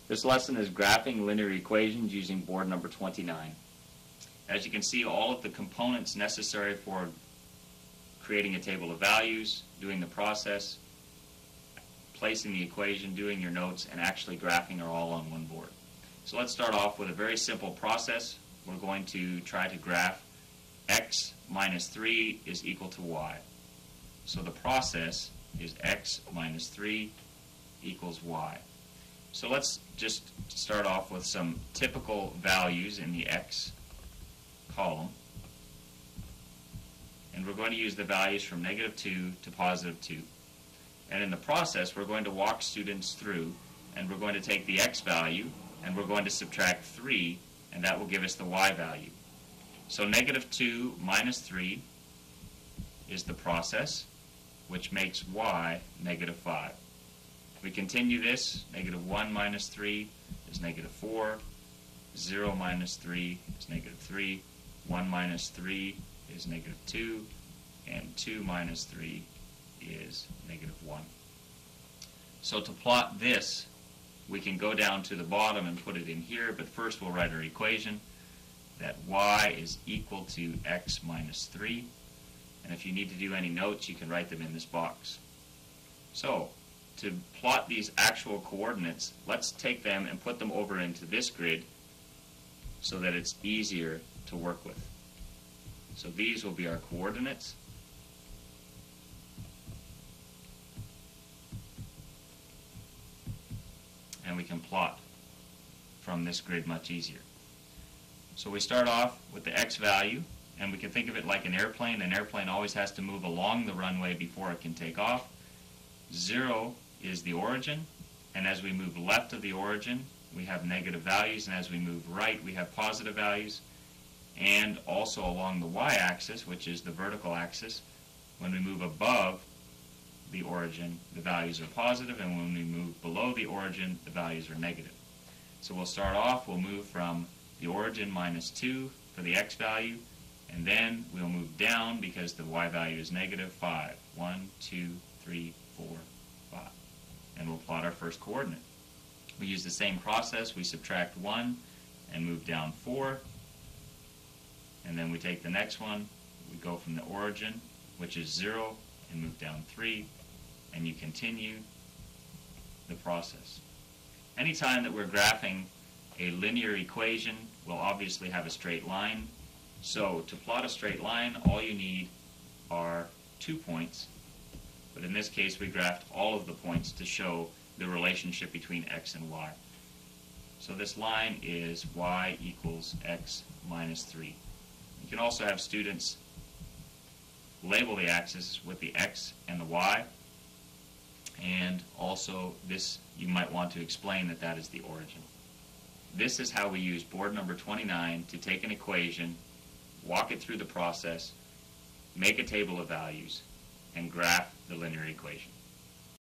This lesson is graphing linear equations using board number 29. As you can see, all of the components necessary for creating a table of values, doing the process, placing the equation, doing your notes, and actually graphing are all on one board. So let's start off with a very simple process. We're going to try to graph x minus 3 is equal to y. So the process is x minus 3 equals y. So let's just start off with some typical values in the x column. And we're going to use the values from -2 to +2. And in the process, we're going to walk students through, and we're going to take the x value, and we're going to subtract 3, and that will give us the y value. So -2 minus 3 is the process, which makes y -5. We continue this. -1 minus 3 is -4. 0 minus 3 is -3. 1 minus 3 is -2. And 2 minus 3 is -1. So to plot this, we can go down to the bottom and put it in here, but first we'll write our equation that y is equal to x minus 3. And if you need to do any notes, you can write them in this box. So, to plot these actual coordinates, let's take them and put them over into this grid so that it's easier to work with. So these will be our coordinates. And we can plot from this grid much easier. So we start off with the x value, and we can think of it like an airplane. An airplane always has to move along the runway before it can take off. 0 is the origin, and as we move left of the origin, we have negative values, and as we move right, we have positive values. And also along the y-axis, which is the vertical axis, when we move above the origin, the values are positive, and when we move below the origin, the values are negative. So we'll start off, we'll move from the origin -2 for the x value, and then we'll move down because the y value is -5. 1, 2, 3, 4, 5. And we'll plot our first coordinate. We use the same process. We subtract 1 and move down 4. And then we take the next one. We go from the origin, which is 0, and move down 3. And you continue the process. Anytime that we're graphing a linear equation, we'll obviously have a straight line. So to plot a straight line, all you need are 2 points. But in this case, we graphed all of the points to show the relationship between x and y. So this line is y equals x minus 3. You can also have students label the axes with the x and the y. And also this, you might want to explain that that is the origin. This is how we use board number 29 to take an equation, walk it through the process, make a table of values, and graph the linear equation.